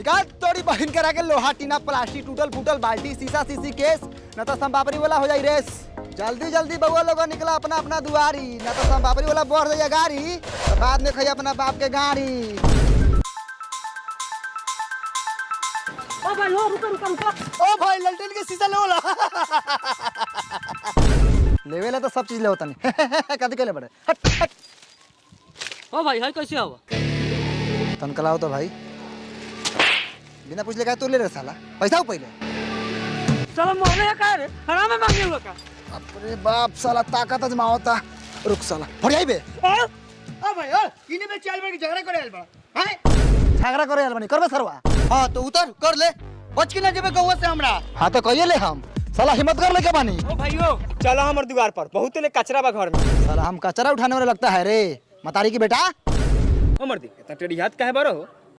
निकाल तोड़ी बहन करा के लोहा टीना प्लास्टिक टूटल फूटल बाल्टी शीशा शीशी केस न तो संपापरी वाला हो जाई रेस। जल्दी जल्दी बउआ लोग निकला अपना अपना दुआरी न तो संपापरी वाला बढ़ जाइए गाड़ी तो बाद में खाई अपना बाप के गाड़ी। ओ भाई हो रुको। ओ भाई ललटेन के शीशा लो ला लेवेला तो सब चीज ले होता नहीं कद के ले बड़े हट। ओ भाई है कैसे हुआ तन कलाओ तो भाई बिना पूछ ले का तू ले रे साला पैसा हो पहले चलो मोहल्ले है का रे हराम में मांगे हुआ का। अरे बाप साला ताकत अजमावता रुक साला फड़ जाई बे। ओ भाई ओ इने में चाल में झगड़ा करे आइल बा हैं झगड़ा करे आल बनी करबे सरवा। हां तो उतर कर ले बच के ना जेबे गौवा से हमरा। हां तो कहिए ले हम साला हिम्मत कर ले के बानी। ओ भाइयों चलो हमर दुआर पर बहुत ले कचरा बा घर में। साला हम कचरा उठाने वाले लगता है रे मतारी की बेटा। हमर दी इतना टेढ़ी हाथ काहे बारो हो